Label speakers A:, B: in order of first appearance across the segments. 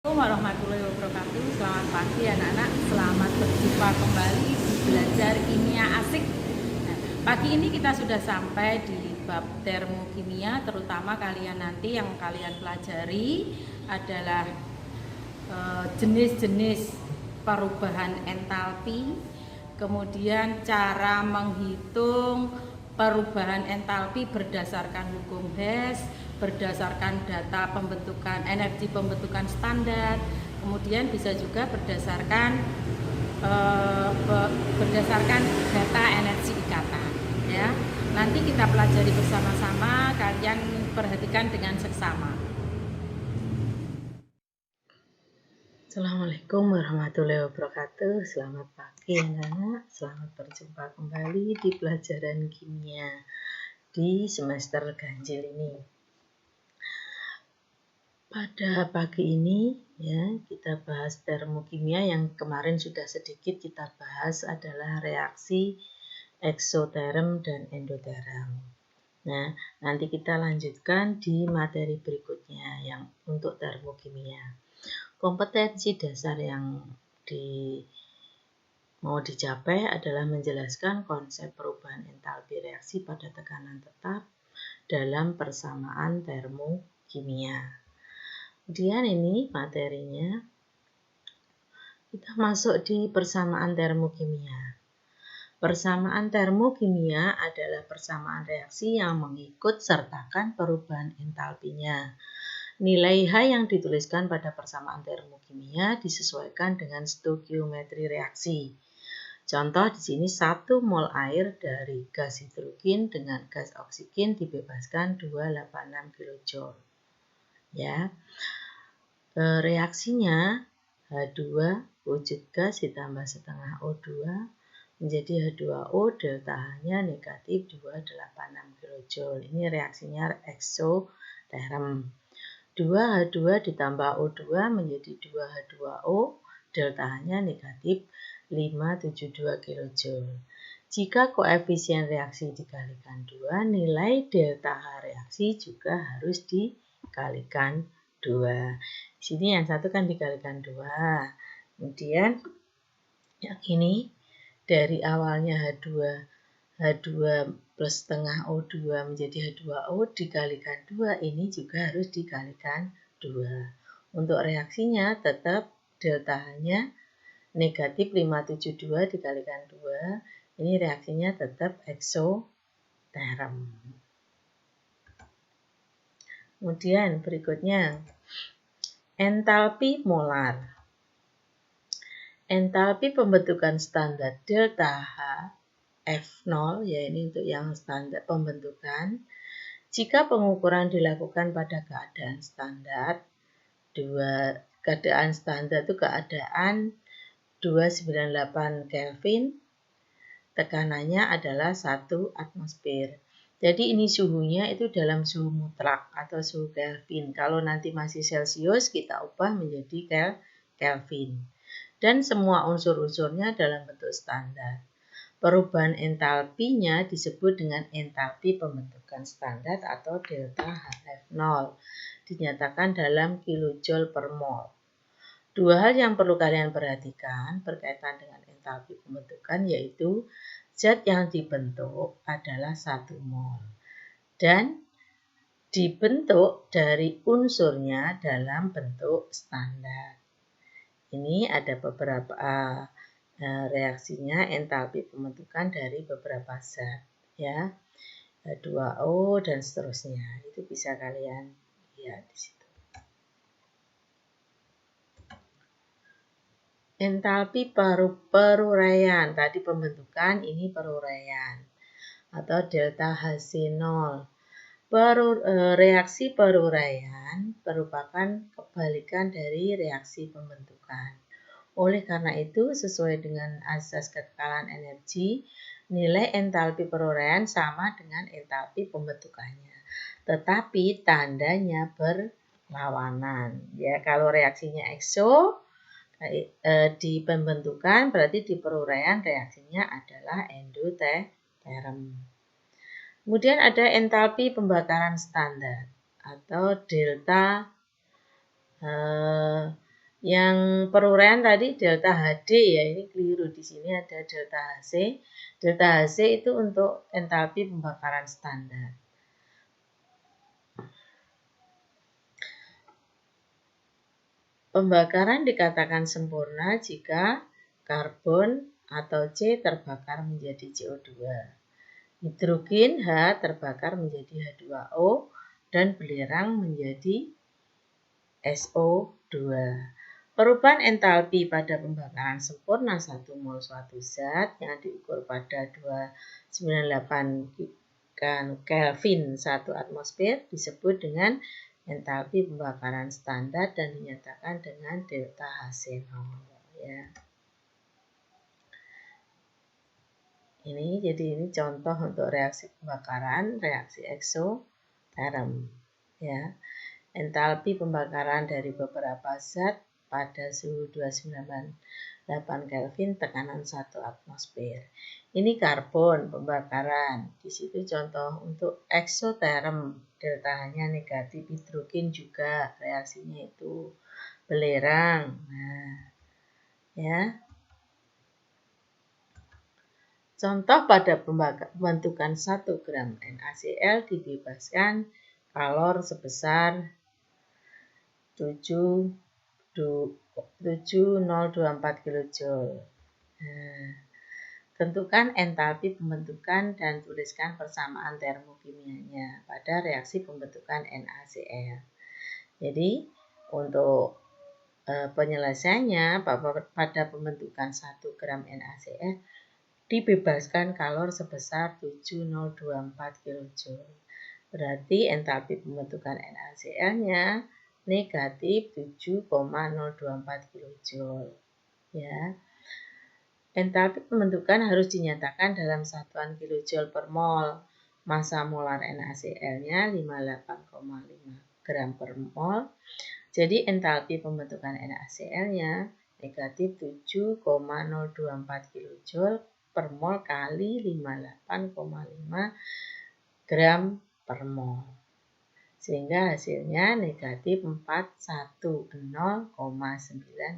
A: Assalamualaikum warahmatullahi wabarakatuh. Selamat pagi anak-anak. Selamat berjumpa kembali di belajar kimia asik. Nah, pagi ini kita sudah sampai di bab termokimia, terutama kalian nanti yang kalian pelajari adalah jenis-jenis perubahan entalpi, kemudian cara menghitung perubahan entalpi berdasarkan hukum Hess, berdasarkan data pembentukan energi pembentukan standar, kemudian bisa juga berdasarkan data energi ikatan. Ya, nanti kita pelajari bersama-sama. Kalian perhatikan dengan seksama.
B: Assalamualaikum warahmatullahi wabarakatuh. Selamat pagi anak-anak. Selamat berjumpa kembali di pelajaran kimia di semester ganjil ini. Pada pagi ini ya, kita bahas termokimia. Yang kemarin sudah sedikit kita bahas adalah reaksi eksoterm dan endoterm. Nah, nanti kita lanjutkan di materi berikutnya yang untuk termokimia. Kompetensi dasar yang mau dicapai adalah menjelaskan konsep perubahan entalpi reaksi pada tekanan tetap dalam persamaan termokimia. Kemudian ini materinya, kita masuk di persamaan termokimia. Persamaan termokimia adalah persamaan reaksi yang mengikut sertakan perubahan entalpinya. Nilai H yang dituliskan pada persamaan termokimia disesuaikan dengan stoikiometri reaksi. Contoh di sini 1 mol air dari gas hidrogen dengan gas oksigen dibebaskan 286 kJ. Ya. Reaksinya H2 wujud gas ditambah setengah O2 menjadi H2O, delta H-nya negatif 286 kJ. Ini reaksinya eksoterm. 2H2 ditambah O2 menjadi 2H2O, delta H-nya negatif 572 kJ. Jika koefisien reaksi dikalikan 2, nilai delta H reaksi juga harus dikalikan 2. Di sini yang satu kan dikalikan 2. Kemudian yang ini dari awalnya H2 plus setengah O2 menjadi H2O dikalikan 2, ini juga harus dikalikan 2. Untuk reaksinya tetap delta H-nya negatif 572 dikalikan 2, ini reaksinya tetap eksoterm. Kemudian berikutnya, entalpi molar. Entalpi pembentukan standar delta H F0, ya ini untuk yang standar pembentukan. Jika pengukuran dilakukan pada keadaan standar, keadaan standar itu keadaan 298 Kelvin, tekanannya adalah 1 atmosfer. Jadi ini suhunya itu dalam suhu mutlak atau suhu Kelvin. Kalau nanti masih Celcius, kita ubah menjadi Kelvin. Dan semua unsur-unsurnya dalam bentuk standar. Perubahan entalpinya disebut dengan entalpi pembentukan standar atau delta HF0. Dinyatakan dalam kilojoule per mol. Dua hal yang perlu kalian perhatikan berkaitan dengan entalpi pembentukan, yaitu zat yang dibentuk adalah 1 mol. Dan dibentuk dari unsurnya dalam bentuk standar. Ini ada beberapa reaksinya entalpi pembentukan dari beberapa zat, ya, H2O dan seterusnya. Itu bisa kalian lihat di situ. Entalpi peruraian, tadi pembentukan, ini peruraian atau delta HC0. Reaksi peruraian merupakan kebalikan dari reaksi pembentukan. Oleh karena itu, sesuai dengan asas kekekalan energi, nilai entalpi peruraian sama dengan entalpi pembentukannya. Tetapi tandanya berlawanan. Ya, kalau reaksinya ekso di pembentukan, berarti di peruraian reaksinya adalah endoterm. Kemudian ada entalpi pembakaran standar atau delta Yang peruraian tadi delta HD ya, ini keliru, di sini ada delta HC. Delta HC itu untuk entalpi pembakaran standar. Pembakaran dikatakan sempurna jika karbon atau C terbakar menjadi CO2. Hidrogen H terbakar menjadi H2O dan belerang menjadi SO2. Perubahan entalpi pada pembakaran sempurna 1 mol suatu zat yang diukur pada 298 Kelvin 1 atmosfer disebut dengan entalpi pembakaran standar dan dinyatakan dengan delta HC0 ya. Jadi ini contoh untuk reaksi pembakaran, reaksi eksoterm ya. Entalpi pembakaran dari beberapa zat pada suhu 298 Kelvin tekanan 1 atmosfer. Ini karbon pembakaran. Di situ contoh untuk eksoterm, delta-nya negatif, hidrogen juga reaksinya itu belerang. Nah, ya. Contoh pada pembentukan 1 gram NaCl dibebaskan kalor sebesar 7024 kJ. Nah, tentukan entalpi pembentukan dan tuliskan persamaan termokimianya pada reaksi pembentukan NaCl. Jadi, untuk penyelesaiannya pada pembentukan 1 gram NaCl dibebaskan kalor sebesar 7024 kJ. Berarti entalpi pembentukan NaCl-nya negatif 7,024 kJ. Ya. Entalpi pembentukan harus dinyatakan dalam satuan kilojoule per mol. Massa molar NaCl-nya 58,5 gram per mol. Jadi entalpi pembentukan NaCl-nya negatif 7,024 kJ per mol kali 58,5 gram per mol. Sehingga hasilnya negatif 410,9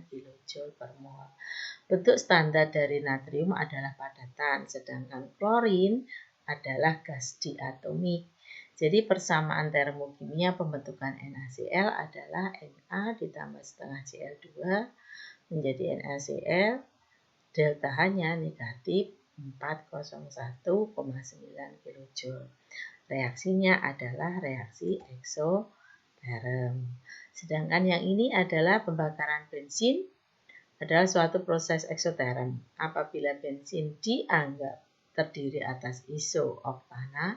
B: kJ per mol. Bentuk standar dari natrium adalah padatan, sedangkan klorin adalah gas diatomik. Jadi persamaan termokimia pembentukan NaCl adalah Na ditambah setengah Cl2 menjadi NaCl, delta H-nya negatif 401,9 kJ. Reaksinya adalah reaksi eksoterm. Sedangkan yang ini adalah pembakaran bensin adalah suatu proses eksoterm. Apabila bensin dianggap terdiri atas isooktana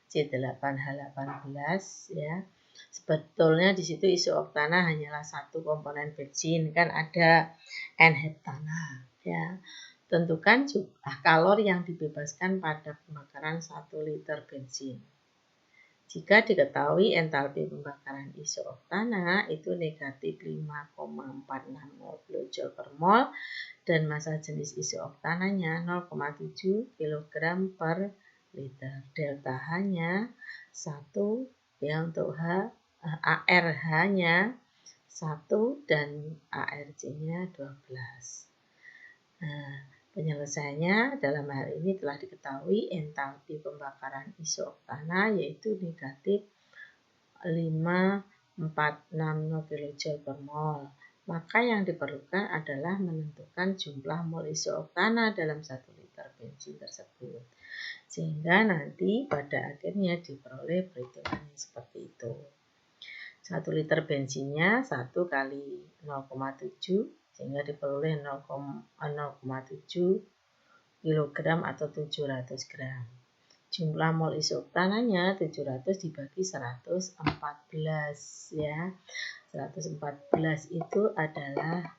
B: C8H18 ya. Sebetulnya di situ isooktana hanyalah satu komponen bensin, kan ada N-heptana ya. Tentukan jumlah kalor yang dibebaskan pada pembakaran 1 liter bensin. Jika diketahui entalpi pembakaran isooktana itu negatif 5,460 kJ per mol dan massa jenis isooktananya 0,7 kg per liter. Delta H-nya 1 ya, untuk ARH-nya 1 dan ARC-nya 12. Nah, penyelesaiannya dalam hal ini telah diketahui entalpi pembakaran isooktana yaitu negatif 5460 kJ per mol. Maka yang diperlukan adalah menentukan jumlah mol isooktana dalam 1 liter bensin tersebut. Sehingga nanti pada akhirnya diperoleh perhitungannya seperti itu. 1 liter bensinnya 1 kali 0,7 sehingga diperoleh 0,7 kg atau 700 gram. Jumlah mol isooktananya 700 dibagi 114 ya. 114 itu adalah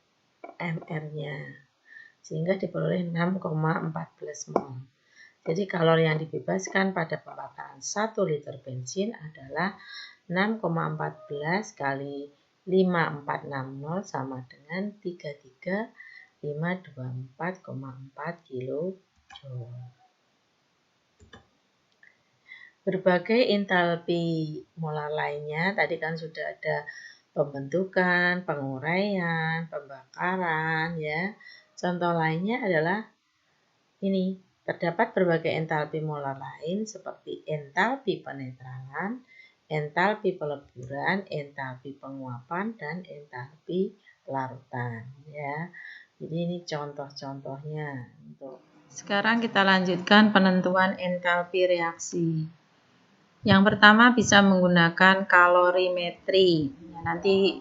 B: mR-nya. Sehingga diperoleh 6,14 mol. Jadi kalor yang dibebaskan pada pembakaran 1 liter bensin adalah 6,14 kali 5460 sama dengan 33524,4 kJ. Berbagai entalpi molar lainnya tadi kan sudah ada pembentukan, penguraian, pembakaran ya. Contoh lainnya adalah ini, terdapat berbagai entalpi molar lain seperti entalpi penetralan, entalpi peleburan, entalpi penguapan, dan entalpi larutan ya. Jadi ini contoh-contohnya. Sekarang kita lanjutkan penentuan entalpi reaksi. Yang pertama bisa menggunakan kalorimetri. Nanti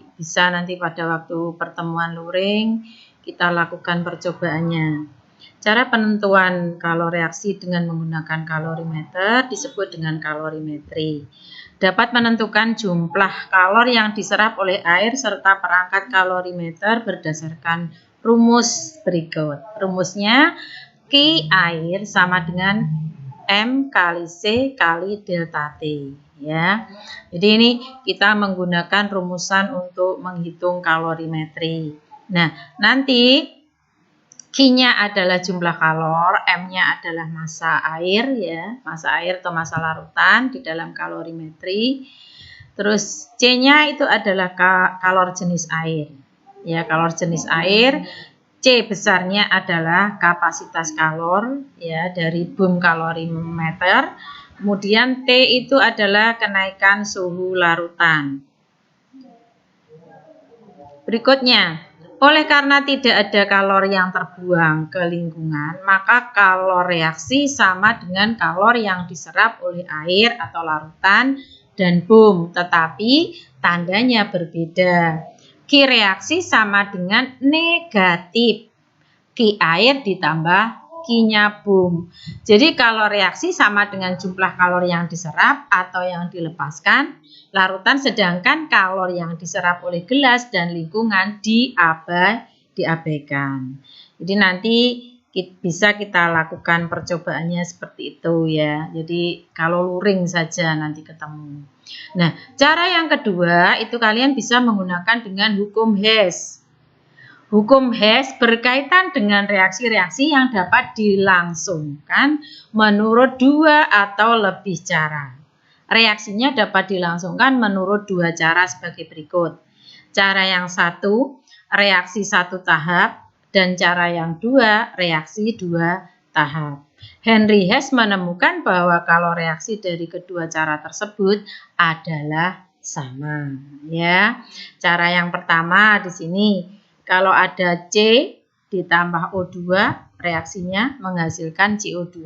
B: pada waktu pertemuan luring kita lakukan percobaannya. Cara penentuan kalori reaksi dengan menggunakan kalorimeter disebut dengan kalorimetri. Dapat menentukan jumlah kalori yang diserap oleh air serta perangkat kalorimeter berdasarkan rumus berikut. Rumusnya Q air sama dengan M kali C kali delta T ya. Jadi ini kita menggunakan rumusan untuk menghitung kalorimetri. Nah, nanti Q-nya adalah jumlah kalor, M-nya adalah massa air ya, massa air atau massa larutan di dalam kalorimetri. Terus C-nya itu adalah kalor jenis air. Ya, kalor jenis air. C besarnya adalah kapasitas kalor ya dari boom kalorimeter. Kemudian T itu adalah kenaikan suhu larutan. Berikutnya, oleh karena tidak ada kalor yang terbuang ke lingkungan, maka kalor reaksi sama dengan kalor yang diserap oleh air atau larutan dan boom, tetapi tandanya berbeda. Q reaksi sama dengan negatif Q air ditambah Q-nya boom. Jadi kalor reaksi sama dengan jumlah kalor yang diserap atau yang dilepaskan larutan, sedangkan kalor yang diserap oleh gelas dan lingkungan diabaikan. Jadi nanti bisa kita lakukan percobaannya seperti itu ya. Jadi kalau luring saja nanti ketemu. Nah, cara yang kedua itu kalian bisa menggunakan dengan hukum Hess. Hukum Hess berkaitan dengan reaksi-reaksi yang dapat dilangsungkan menurut dua atau lebih cara. Reaksinya dapat dilangsungkan menurut dua cara sebagai berikut. Cara yang satu, reaksi satu tahap, dan cara yang dua, reaksi dua tahap. Henry Hess menemukan bahwa kalau reaksi dari kedua cara tersebut adalah sama. Ya, cara yang pertama di sini, kalau ada C ditambah O2, reaksinya menghasilkan CO2.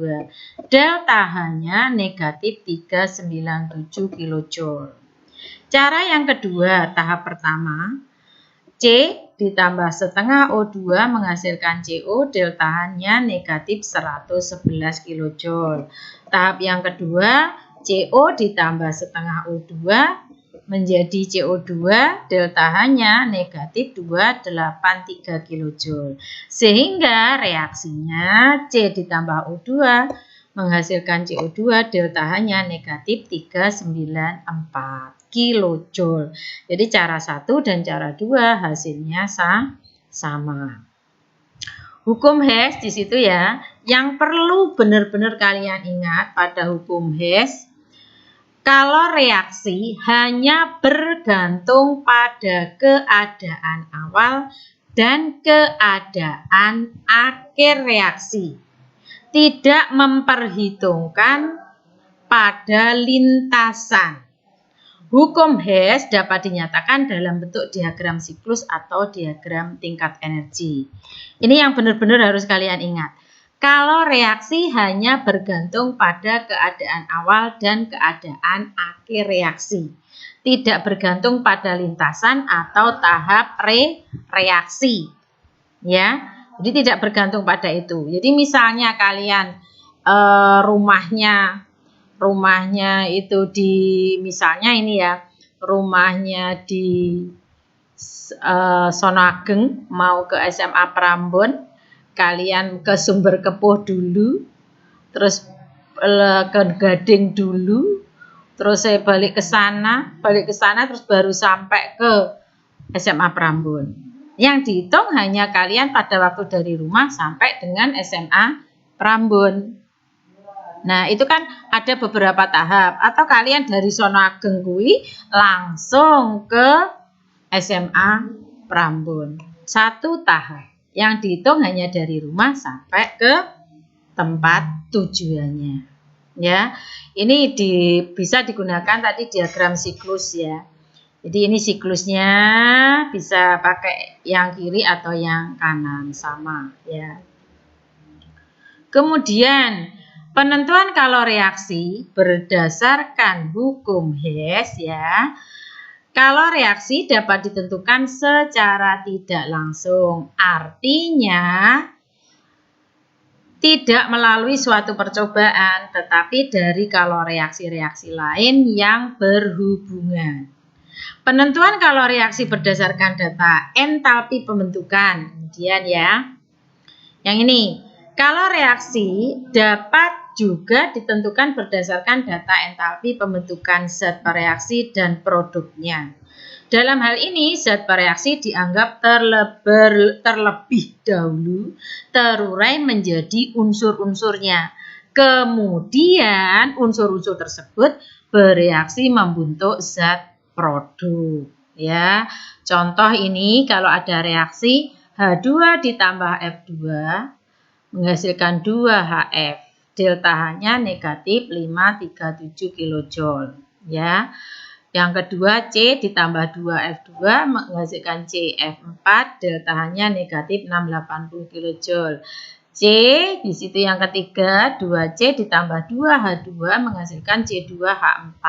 B: Delta H-nya negatif 397 kJ. Cara yang kedua, tahap pertama, C ditambah setengah O2 menghasilkan CO, delta H-nya negatif 111 kJ. Tahap yang kedua, CO ditambah setengah O2 menjadi CO2, delta H-nya negatif 283 kJ. Sehingga reaksinya C ditambah O2 menghasilkan CO2, delta H-nya negatif 394 kJ. Jadi cara satu dan cara dua hasilnya sama. Hukum Hess di situ ya. Yang perlu benar-benar kalian ingat pada hukum Hess, kalau reaksi hanya bergantung pada keadaan awal dan keadaan akhir reaksi. Tidak memperhitungkan pada lintasan. Hukum Hess dapat dinyatakan dalam bentuk diagram siklus atau diagram tingkat energi. Ini yang benar-benar harus kalian ingat. Kalau reaksi hanya bergantung pada keadaan awal dan keadaan akhir reaksi. Tidak bergantung pada lintasan atau tahap reaksi. Ya, jadi tidak bergantung pada itu. Jadi misalnya kalian rumahnya itu di, misalnya ini ya, rumahnya di Sono Ageng mau ke SMA Prambon, kalian ke Sumber Kepuh dulu, terus ke Gading dulu, terus saya balik ke sana terus baru sampai ke SMA Prambon. Yang dihitung hanya kalian pada waktu dari rumah sampai dengan SMA Prambon. Nah, itu kan ada beberapa tahap. Atau kalian dari Sono Ageng kuwi langsung ke SMA Prambon. 1 tahap. Yang dihitung hanya dari rumah sampai ke tempat tujuannya. Ya, ini bisa digunakan tadi diagram siklus ya. Jadi ini siklusnya bisa pakai yang kiri atau yang kanan sama ya. Kemudian penentuan kalau reaksi berdasarkan hukum Hess ya. Kalau reaksi dapat ditentukan secara tidak langsung, artinya tidak melalui suatu percobaan, tetapi dari kalau reaksi-reaksi lain yang berhubungan. Penentuan kalau reaksi berdasarkan data entalpi pembentukan. Kemudian ya, yang ini, kalau reaksi dapat juga ditentukan berdasarkan data entalpi pembentukan zat bereaksi dan produknya. Dalam hal ini, zat bereaksi dianggap terlebih dahulu terurai menjadi unsur-unsurnya. Kemudian unsur-unsur tersebut bereaksi membentuk zat produk. Ya, contoh ini kalau ada reaksi H2 ditambah F2 menghasilkan 2HF. Delta-nya negatif 537 kJ. Ya. Yang kedua C ditambah 2F2 menghasilkan CF4, delta-nya negatif 680 kJ. C di situ yang ketiga 2C ditambah 2H2 menghasilkan C2H4.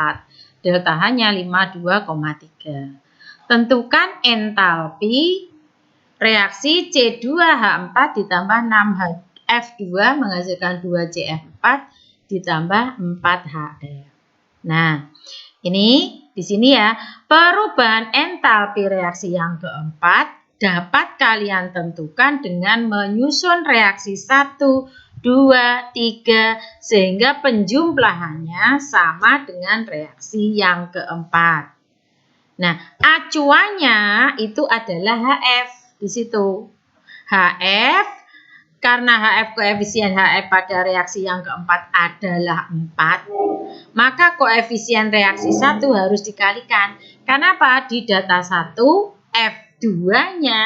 B: Delta-nya 52,3. Tentukan entalpi reaksi C2H4 ditambah 6F2 menghasilkan 2CF4 ditambah 4HF. Nah, ini di sini ya, perubahan entalpi reaksi yang keempat dapat kalian tentukan dengan menyusun reaksi 1, 2, 3 sehingga penjumlahannya sama dengan reaksi yang keempat. Nah, acuannya itu adalah HF di situ. HF karena HF koefisien HF pada reaksi yang keempat adalah 4, maka koefisien reaksi 1 harus dikalikan. Kenapa? Di data 1 F2-nya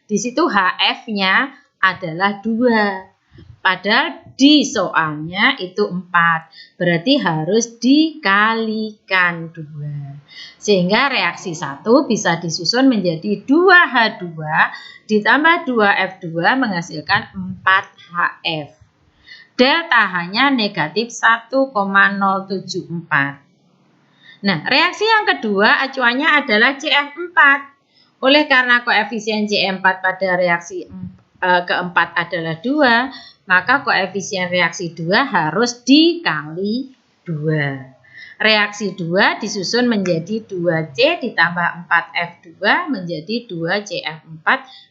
B: di situ HF-nya adalah 2. Padahal di soalnya itu 4. Berarti harus dikalikan 2. Sehingga reaksi 1 bisa disusun menjadi 2H2 ditambah 2F2 menghasilkan 4HF. Delta-nya negatif 1,074. Nah, reaksi yang kedua acuannya adalah CF4. Oleh karena koefisien CF4 pada reaksi keempat adalah 2, maka koefisien reaksi 2 harus dikali 2. Reaksi 2 disusun menjadi 2C ditambah 4F2 menjadi 2CF4,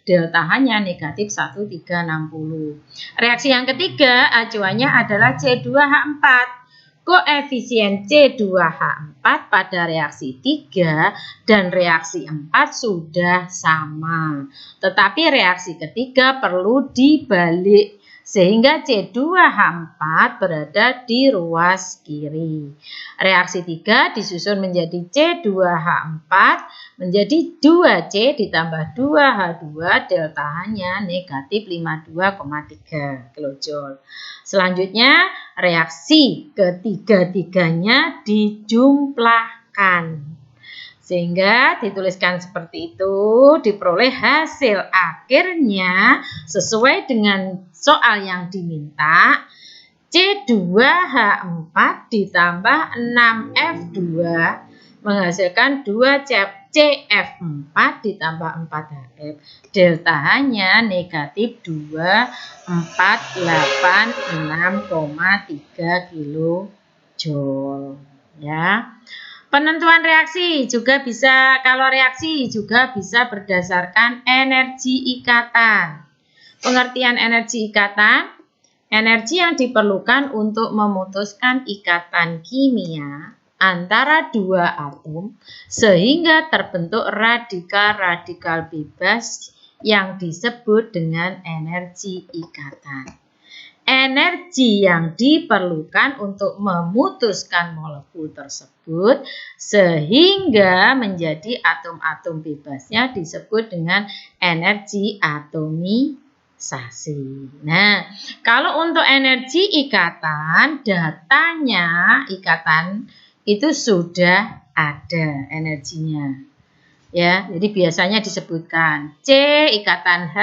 B: delta-nya negatif 1360. Reaksi yang ketiga acuannya adalah C2H4. Koefisien C2H4 pada reaksi 3 dan reaksi 4 sudah sama. Tetapi reaksi ketiga perlu dibalik sehingga C2H4 berada di ruas kiri. Reaksi 3 disusun menjadi C2H4 menjadi 2C ditambah 2H2, delta-nya negatif 52,3 kJ. Selanjutnya reaksi ketiga-tiganya dijumlahkan. Sehingga dituliskan seperti itu, diperoleh hasil akhirnya sesuai dengan soal yang diminta. C2H4 ditambah 6F2 menghasilkan 2CF4 ditambah 4HF. Delta-nya negatif 2486,3 kJ. Ya. Penentuan reaksi juga bisa, kalau reaksi juga bisa berdasarkan energi ikatan. Pengertian energi ikatan, energi yang diperlukan untuk memutuskan ikatan kimia antara dua atom sehingga terbentuk radikal-radikal bebas yang disebut dengan energi ikatan. energi yang diperlukan untuk memutuskan molekul tersebut sehingga menjadi atom-atom bebasnya disebut dengan energi atomisasi. Nah, kalau untuk energi ikatan, datanya ikatan itu sudah ada energinya. Ya, jadi biasanya disebutkan C ikatan H.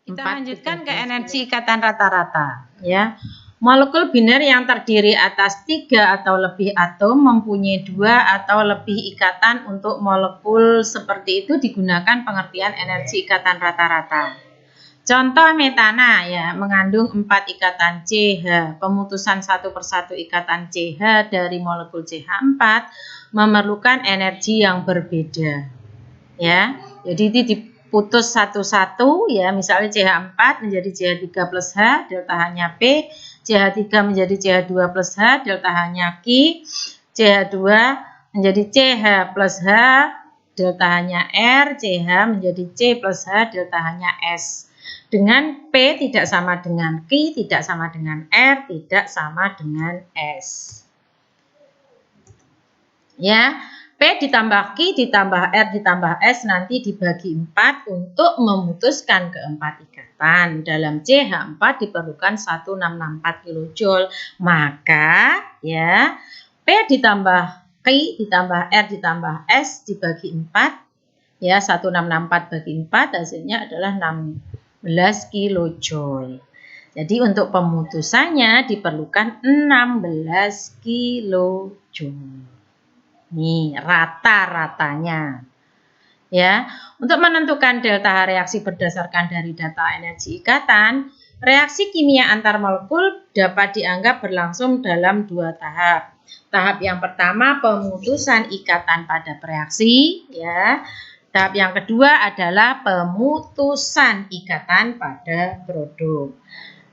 B: Kita lanjutkan ke energi ikatan rata-rata, ya. Molekul biner yang terdiri atas 3 atau lebih atom mempunyai 2 atau lebih ikatan. Untuk molekul seperti itu digunakan pengertian energi ikatan rata-rata. Contoh metana ya, mengandung 4 ikatan CH. Pemutusan satu persatu ikatan CH dari molekul CH4 memerlukan energi yang berbeda. Ya, jadi ini diputus satu-satu ya, misalnya CH4 menjadi CH3 plus H, delta H-nya P, CH3 menjadi CH2 plus H, delta H-nya Q, CH2 menjadi CH plus H, delta H-nya R, CH menjadi C plus H, delta H-nya S. Dengan P tidak sama dengan Q, tidak sama dengan R, tidak sama dengan S. Ya, P ditambah Q ditambah R ditambah S nanti dibagi 4 untuk memutuskan keempat ikatan. Dalam CH4 diperlukan 1664 kJ. Maka ya, P ditambah Q ditambah R ditambah S dibagi 4. Ya, 1664 bagi 4 hasilnya adalah 16 kJ. Jadi untuk pemutusannya diperlukan 16 kJ. Nih, rata-ratanya. Ya, untuk menentukan delta H reaksi berdasarkan dari data energi ikatan, reaksi kimia antar molekul dapat dianggap berlangsung dalam 2 tahap. Tahap yang pertama pemutusan ikatan pada reaksi, ya. Tahap yang kedua adalah pemutusan ikatan pada produk.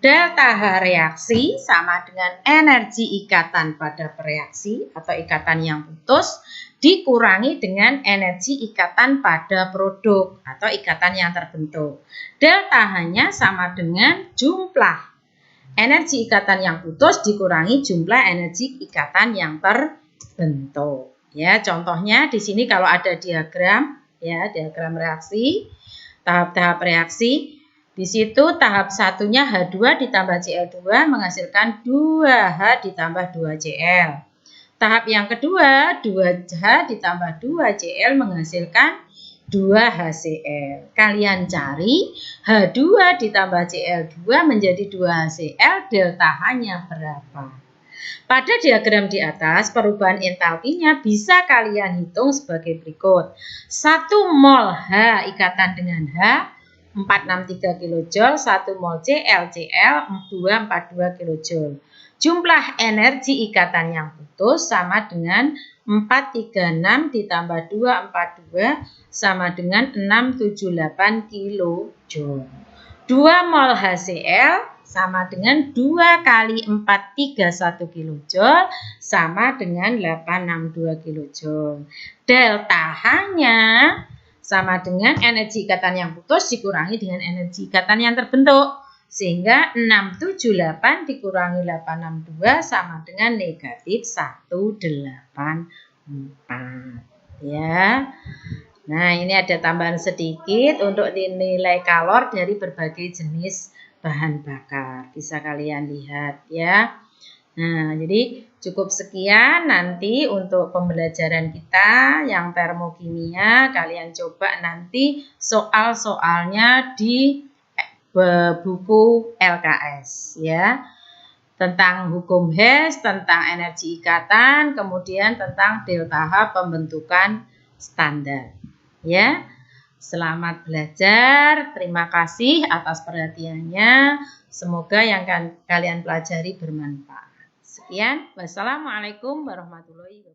B: Delta H reaksi sama dengan energi ikatan pada reaksi atau ikatan yang putus dikurangi dengan energi ikatan pada produk atau ikatan yang terbentuk. Delta H-nya sama dengan jumlah energi ikatan yang putus dikurangi jumlah energi ikatan yang terbentuk. Ya, contohnya di sini kalau ada diagram, ya, diagram reaksi, tahap-tahap reaksi. Di situ tahap satunya H2 ditambah Cl2 menghasilkan 2H ditambah 2Cl. Tahap yang kedua 2H ditambah 2Cl menghasilkan 2HCl. Kalian cari H2 ditambah Cl2 menjadi 2HCl, delta H-nya berapa? Pada diagram di atas perubahan entalpinya bisa kalian hitung sebagai berikut. 1 mol H ikatan dengan H 463 kJ, 1 mol Cl 242 kJ. Jumlah energi ikatan yang putus sama dengan 436 ditambah 242 sama dengan 678 kJ. 2 mol HCl sama dengan 2 kali 431 kJ sama dengan 862 kJ. Delta H-nya sama dengan energi ikatan yang putus dikurangi dengan energi ikatan yang terbentuk. Sehingga 678 dikurangi 862 sama dengan negatif 184. Ya. Nah, ini ada tambahan sedikit untuk nilai kalor dari berbagai jenis bahan bakar. Bisa kalian lihat ya. Nah, jadi cukup sekian nanti untuk pembelajaran kita yang termokimia. Kalian coba nanti soal-soalnya di buku LKS ya. Tentang hukum Hess, tentang energi ikatan, kemudian tentang delta H pembentukan standar. Ya. Selamat belajar. Terima kasih atas perhatiannya. Semoga yang kalian pelajari bermanfaat. Sekian, wassalamualaikum warahmatullahi wabarakatuh.